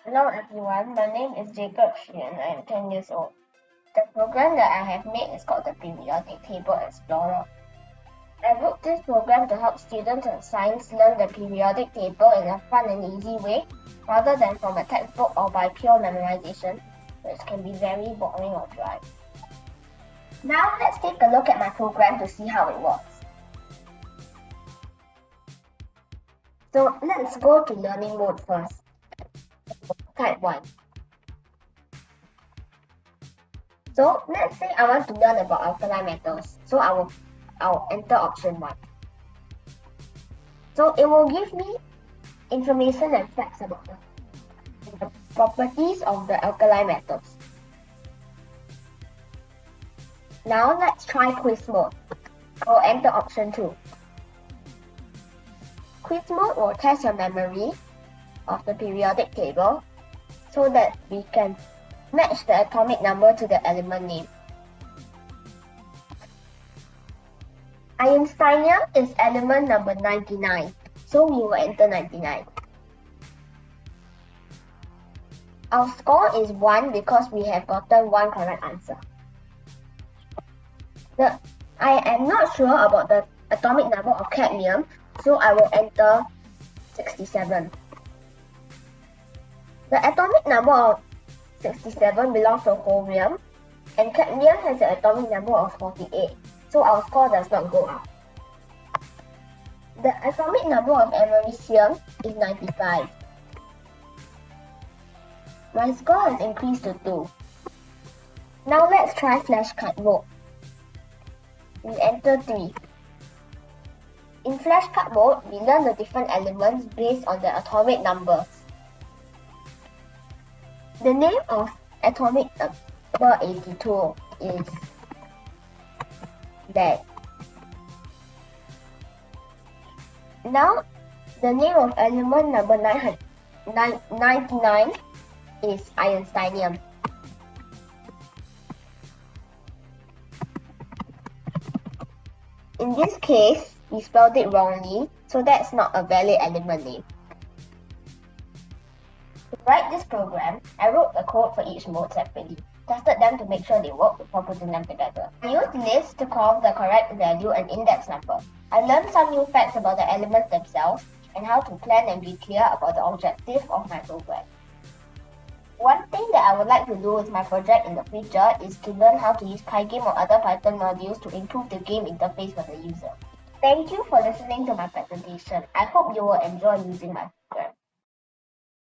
Hello everyone, my name is Jacob and I am 10 years old. The program that I have made is called the Periodic Table Explorer. I wrote this program to help students in science learn the periodic table in a fun and easy way, rather than from a textbook or by pure memorization, which can be very boring or dry. Now let's take a look at my program to see how it works. So let's go to learning mode first. Type 1. So let's say I want to learn about alkali metals. So I'll enter option 1. So it will give me information and facts about the properties of the alkali metals. Now let's try quiz mode. I'll enter option 2. Quiz mode will test your memory of the periodic table so that we can match the atomic number to the element name. Einsteinium is element number 99, so we will enter 99. Our score is 1 because we have gotten 1 correct answer. I am not sure about the atomic number of cadmium, so I will enter 67. The atomic number of 67 belongs to chromium, and cadmium has an atomic number of 48, so our score does not go up. The atomic number of americium is 95. My score has increased to 2. Now let's try flashcard mode. We enter 3. In flashcard mode, we learn the different elements based on the atomic numbers. The name of atomic number 82 is lead. Now, the name of element number 99 is Einsteinium. In this case, we spelled it wrongly, so that's not a valid element name. To write this program, I wrote the code for each mode separately, tested them to make sure they work before putting them together. I used lists to call the correct value and index number. I learned some new facts about the elements themselves and how to plan and be clear about the objective of my program. One thing that I would like to do with my project in the future is to learn how to use Pygame or other Python modules to improve the game interface for the user. Thank you for listening to my presentation. I hope you will enjoy using my